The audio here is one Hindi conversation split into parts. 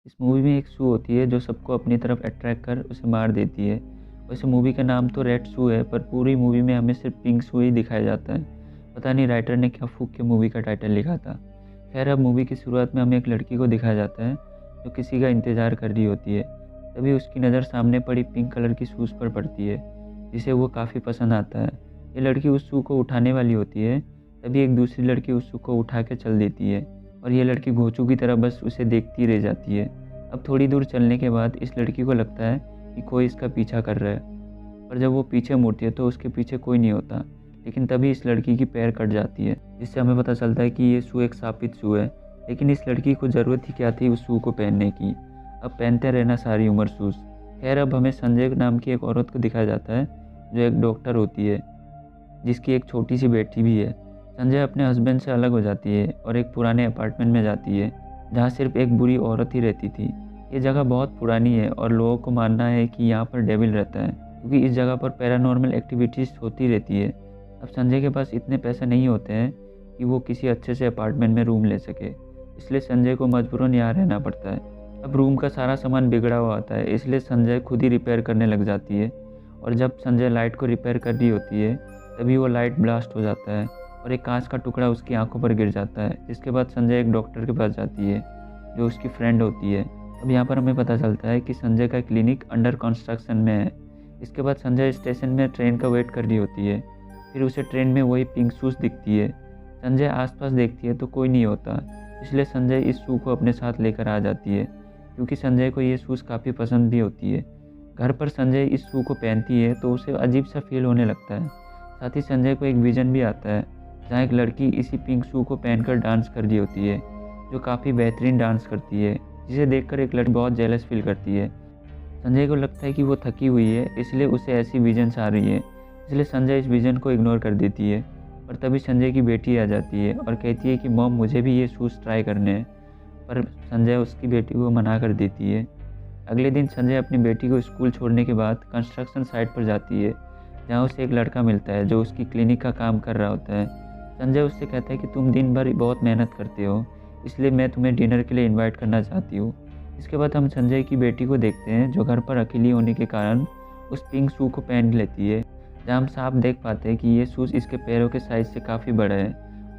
इस मूवी में एक सू होती है जो सबको अपनी तरफ अट्रैक्ट कर उसे मार देती है। वैसे मूवी का नाम तो रेड सू है, पर पूरी मूवी में हमें सिर्फ पिंक सू ही दिखाया जाता है। पता नहीं राइटर ने क्या फूक के मूवी का टाइटल लिखा था। खैर, अब मूवी की शुरुआत में हमें एक लड़की को दिखाया जाता है जो किसी का इंतज़ार कर रही होती है। तभी उसकी नज़र सामने पड़ी पिंक कलर की शूज़ पर पड़ती है, जिसे वो काफ़ी पसंद आता है। ये लड़की उस शू को उठाने वाली होती है, तभी एक दूसरी लड़की उस शू को उठा के चल देती है और ये लड़की घोंचू की तरह बस उसे देखती रह जाती है। अब थोड़ी दूर चलने के बाद इस लड़की को लगता है कि कोई इसका पीछा कर रहा है, पर जब वो पीछे मुड़ती है तो उसके पीछे कोई नहीं होता। लेकिन तभी इस लड़की की पैर कट जाती है, जिससे हमें पता चलता है कि ये शू एक शापित शू है। लेकिन इस लड़की को ज़रूरत ही क्या थी उस शू को पहनने की। अब पहनते रहना सारी उम्र शूज़। खैर, अब हमें संजय नाम की एक औरत को दिखाया जाता है जो एक डॉक्टर होती है, जिसकी एक छोटी सी बेटी भी है। संजय अपने हस्बैंड से अलग हो जाती है और एक पुराने अपार्टमेंट में जाती है जहाँ सिर्फ एक बुरी औरत ही रहती थी। ये जगह बहुत पुरानी है और लोगों को मानना है कि यहाँ पर डेविल रहता है, क्योंकि इस जगह पर पैरानॉर्मल एक्टिविटीज़ होती रहती है। अब संजय के पास इतने पैसे नहीं होते हैं कि वो किसी अच्छे से अपार्टमेंट में रूम ले सके, इसलिए संजय को मजबूरन यहाँ रहना पड़ता है। अब रूम का सारा सामान बिगड़ा हुआ आता है, इसलिए संजय खुद ही रिपेयर करने लग जाती है। और जब संजय लाइट को रिपेयर कर रही होती है, तभी वो लाइट ब्लास्ट हो जाता है और एक कांच का टुकड़ा उसकी आंखों पर गिर जाता है। जिसके बाद संजय एक डॉक्टर के पास जाती है जो उसकी फ्रेंड होती है। अब यहाँ पर हमें पता चलता है कि संजय का क्लिनिक अंडर कंस्ट्रक्शन में है। इसके बाद संजय स्टेशन में ट्रेन का वेट कर रही होती है। फिर उसे ट्रेन में वही पिंक शूज़ दिखती है। संजय आसपास देखती है तो कोई नहीं होता, इसलिए संजय इस शू को अपने साथ लेकर आ जाती है, क्योंकि संजय को ये शूज़ काफ़ी पसंद भी होती है। घर पर संजय इस शू को पहनती है तो उसे अजीब सा फील होने लगता है। साथ ही संजय को एक विज़न भी आता है जहाँ एक लड़की इसी पिंक शू को पहनकर डांस कर रही होती है, जो काफ़ी बेहतरीन डांस करती है, जिसे देखकर एक लड़की बहुत जेलस फील करती है। संजय को लगता है कि वो थकी हुई है, इसलिए उसे ऐसी विजन्स आ रही है, इसलिए संजय इस विज़न को इग्नोर कर देती है। और तभी संजय की बेटी आ जाती है और कहती है कि मॉम, मुझे भी ये शूज़ ट्राई करने हैं, पर संजय उसकी बेटी को मना कर देती है। अगले दिन संजय अपनी बेटी को स्कूल छोड़ने के बाद कंस्ट्रक्शन साइट पर जाती है, जहाँ उसे एक लड़का मिलता है जो उसकी क्लिनिक का काम कर रहा होता है। संजय उससे कहता है कि तुम दिन भर बहुत मेहनत करते हो, इसलिए मैं तुम्हें डिनर के लिए इनवाइट करना चाहती हूँ। इसके बाद हम संजय की बेटी को देखते हैं जो घर पर अकेली होने के कारण उस पिंक शू को पहन लेती है, जहाँ हम साफ देख पाते हैं कि ये शूज़ इसके पैरों के साइज़ से काफ़ी बड़ा है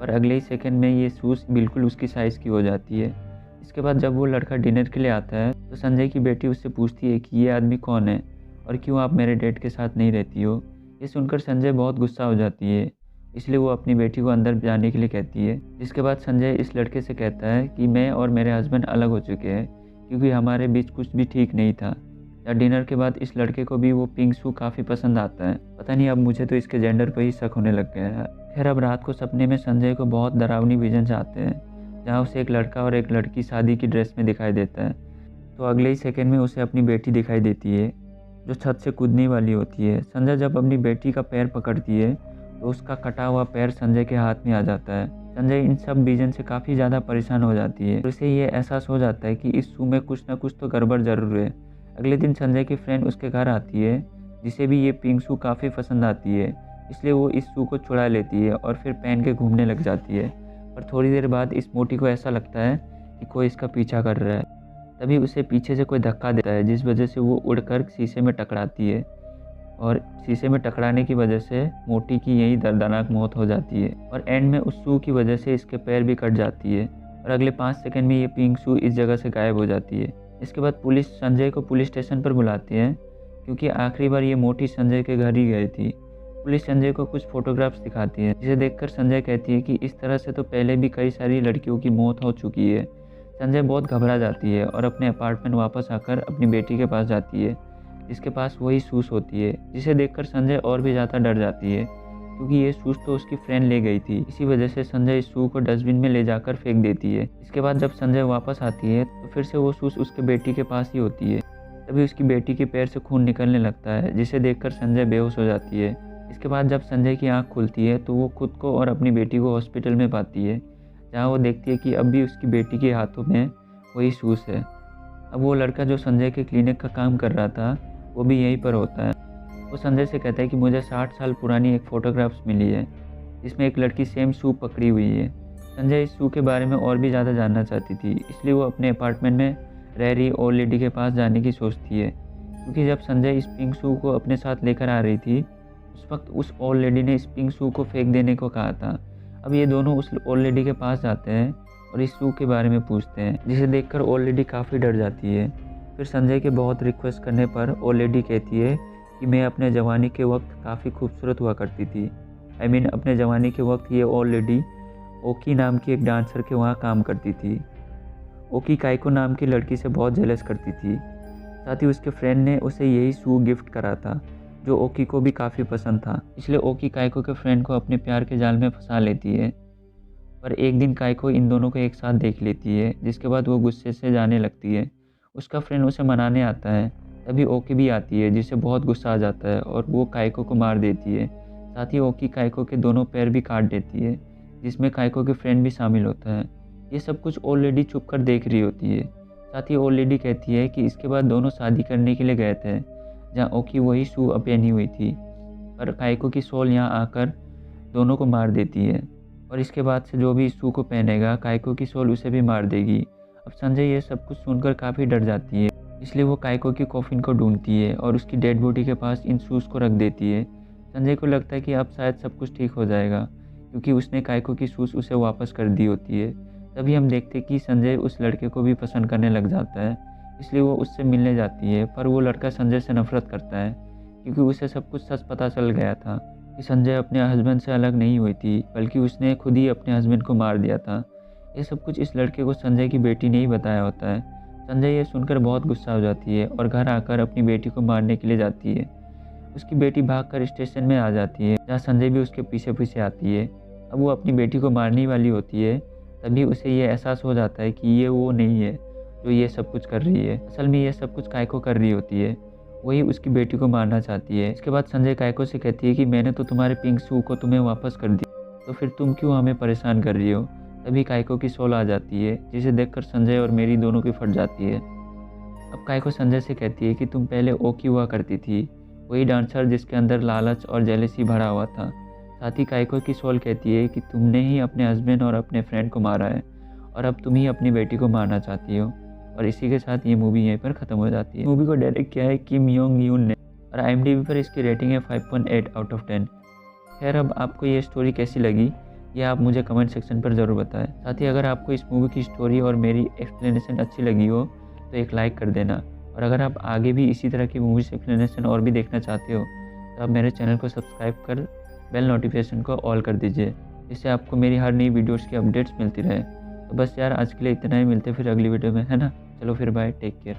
और अगले ही सेकंड में ये शूज़ बिल्कुल उसकी साइज़ की हो जाती है। इसके बाद जब वो लड़का डिनर के लिए आता है तो संजय की बेटी उससे पूछती है कि ये आदमी कौन है और क्यों आप मेरे डेट के साथ नहीं रहती हो। ये सुनकर संजय बहुत गुस्सा हो जाती है, इसलिए वो अपनी बेटी को अंदर जाने के लिए कहती है। जिसके बाद संजय इस लड़के से कहता है कि मैं और मेरे हस्बैंड अलग हो चुके हैं, क्योंकि हमारे बीच कुछ भी ठीक नहीं था। या डिनर के बाद इस लड़के को भी वो पिंक शू काफ़ी पसंद आता है। पता नहीं, अब मुझे तो इसके जेंडर पर ही शक होने लग गया है। खैर, अब रात को सपने में संजय को बहुत डरावनी विजन आते हैं, जहाँ उसे एक लड़का और एक लड़की शादी की ड्रेस में दिखाई देता है। तो अगले ही सेकंड में उसे अपनी बेटी दिखाई देती है जो छत से कूदने वाली होती है। संजय जब अपनी बेटी का पैर पकड़ती है तो उसका कटा हुआ पैर संजय के हाथ में आ जाता है। संजय इन सब विजन से काफ़ी ज़्यादा परेशान हो जाती है और उसे ये एहसास हो जाता है कि इस शू में कुछ ना कुछ तो गड़बड़ ज़रूर है। अगले दिन संजय की फ्रेंड उसके घर आती है, जिसे भी ये पिंक शू काफ़ी पसंद आती है, इसलिए वो इस शू को छुड़ा लेती है और फिर पहन के घूमने लग जाती है। पर थोड़ी देर बाद इस मोटी को ऐसा लगता है कि कोई इसका पीछा कर रहा है। तभी उसे पीछे से कोई धक्का देता है, जिस वजह से वो उड़कर शीशे में टकराती है और शीशे में टकराने की वजह से मोटी की यही दर्दनाक मौत हो जाती है। और एंड में उस शू की वजह से इसके पैर भी कट जाती है और अगले 5 सेकंड में ये पिंक शू इस जगह से गायब हो जाती है। इसके बाद पुलिस संजय को पुलिस स्टेशन पर बुलाती है, क्योंकि आखिरी बार ये मोटी संजय के घर ही गई थी। पुलिस संजय को कुछ फोटोग्राफ्स दिखाती है, जिसे देखकर संजय कहती है कि इस तरह से तो पहले भी कई सारी लड़कियों की मौत हो चुकी है। संजय बहुत घबरा जाती है और अपने अपार्टमेंट वापस आकर अपनी बेटी के पास जाती है, जिसके पास वही शूज़ होती है, जिसे देखकर संजय और भी ज़्यादा डर जाती है, क्योंकि ये शूज़ तो उसकी फ्रेंड ले गई थी। इसी वजह से संजय इस शू को डस्टबिन में ले जाकर फेंक देती है। इसके बाद जब संजय वापस आती है तो फिर से वो शूज़ उसके बेटी के पास ही होती है। तभी उसकी बेटी के पैर से खून निकलने लगता है, जिसे देखकर संजय बेहोश हो जाती है। इसके बाद जब संजय की आँख खुलती है तो वो खुद को और अपनी बेटी को हॉस्पिटल में पाती है, जहाँ वो देखती है कि अब भी उसकी बेटी के हाथों में वही शूज़ है। अब वो लड़का जो संजय के क्लिनिक का काम कर रहा था, वो भी यहीं पर होता है। वो संजय से कहता है कि मुझे 60 साल पुरानी एक फ़ोटोग्राफ्स मिली है, जिसमें एक लड़की सेम शू पकड़ी हुई है। संजय इस शू के बारे में और भी ज़्यादा जानना चाहती थी, इसलिए वो अपने अपार्टमेंट में रैरी ओल्ड लेडी के पास जाने की सोचती है, क्योंकि जब संजय इस पिंक शू को अपने साथ लेकर आ रही थी उस वक्त उस ओल्ड लेडी ने इस पिंक शू को फेंक देने को कहा था। अब ये दोनों उस ओल्ड लेडी के पास जाते हैं और इस शू के बारे में पूछते हैं, जिसे देखकर ओल्ड लेडी काफ़ी डर जाती है। फिर संजय के बहुत रिक्वेस्ट करने पर ओल्ड लेडी कहती है कि मैं अपने जवानी के वक्त काफ़ी खूबसूरत हुआ करती थी। अपने जवानी के वक्त ये ओल्ड लेडी ओकी नाम की एक डांसर के वहाँ काम करती थी। ओकी काइको नाम की लड़की से बहुत जेलस करती थी। साथ ही उसके फ्रेंड ने उसे यही शू गिफ्ट करा था, जो ओकी को भी काफ़ी पसंद था। इसलिए ओकी काइको के फ्रेंड को अपने प्यार के जाल में फंसा लेती है। पर एक दिन काइको इन दोनों को एक साथ देख लेती है, जिसके बाद वो गुस्से से जाने लगती है। उसका फ्रेंड उसे मनाने आता है, तभी ओकी भी आती है, जिसे बहुत गुस्सा आ जाता है और वो काइको को मार देती है। साथ ही ओकी काइको के दोनों पैर भी काट देती है, जिसमें काइको के फ्रेंड भी शामिल होता है। ये सब कुछ ओल्ड लेडी चुप कर देख रही होती है। साथ ही ओल्ड लेडी कहती है कि इसके बाद दोनों शादी करने के लिए गए थे, जहाँ ओकी वही शू पहनी हुई थी, पर काइको की सोल यहाँ आकर दोनों को मार देती है और इसके बाद से जो भी इस शू को पहनेगा काइको की सोल उसे भी मार देगी। अब संजय ये सब कुछ सुनकर काफ़ी डर जाती है, इसलिए वो काइको की कॉफिन को ढूंढती है और उसकी डेड बॉडी के पास इन शूज़ को रख देती है। संजय को लगता है कि अब शायद सब कुछ ठीक हो जाएगा, क्योंकि उसने काइको की शूज़ उसे वापस कर दी होती है। तभी हम देखते कि संजय उस लड़के को भी पसंद करने लग जाता है, इसलिए वो उससे मिलने जाती है। पर वो लड़का संजय से नफरत करता है, क्योंकि उसे सब कुछ सच पता चल गया था कि संजय अपने हस्बैंड से अलग नहीं हुई थी, बल्कि उसने खुद ही अपने हस्बैंड को मार दिया था। ये सब कुछ इस लड़के को संजय की बेटी ने ही बताया होता है। संजय ये सुनकर बहुत गुस्सा हो जाती है और घर आकर अपनी बेटी को मारने के लिए जाती है। उसकी बेटी भागकर स्टेशन में आ जाती है, जहाँ संजय भी उसके पीछे पीछे आती है। अब वो अपनी बेटी को मारने वाली होती है, तभी उसे ये एहसास हो जाता है कि ये वो नहीं है जो ये सब कुछ कर रही है। असल में ये सब कुछ काइको कर रही होती है, वही उसकी बेटी को मारना चाहती है। इसके बाद संजय काइको से कहती है कि मैंने तो तुम्हारे पिंक शू को तुम्हें वापस कर दिया, तो फिर तुम क्यों हमें परेशान कर रही हो। तभी काइको की सोल आ जाती है, जिसे देखकर संजय और मेरी दोनों की फट जाती है। अब काइको संजय से कहती है कि तुम पहले ओकी हुआ करती थी, वही डांसर जिसके अंदर लालच और जेलसी भरा हुआ था। साथ ही काइको की सोल कहती है कि तुमने ही अपने हस्बैंड और अपने फ्रेंड को मारा है और अब तुम ही अपनी बेटी को मारना चाहती हो। और इसी के साथ ये मूवी यहीं पर ख़त्म हो जाती है। मूवी को डायरेक्ट किया है किम योंग यून ने और IMDb पर इसकी रेटिंग है 5.8 आउट ऑफ 10। खैर, अब आपको ये स्टोरी कैसी लगी ये आप मुझे कमेंट सेक्शन पर ज़रूर बताएं। साथ ही अगर आपको इस मूवी की स्टोरी और मेरी एक्सप्लेनेशन अच्छी लगी हो तो एक लाइक कर देना, और अगर आप आगे भी इसी तरह की मूवीज एक्सप्लेनेशन और भी देखना चाहते हो तो आप मेरे चैनल को सब्सक्राइब कर बेल नोटिफिकेशन को ऑल कर दीजिए, जिससे आपको मेरी हर नई वीडियोज़ की अपडेट्स मिलती रहे। तो बस यार, आज के लिए इतना ही। मिलते फिर अगली वीडियो में, है ना। चलो फिर बाय, टेक केयर।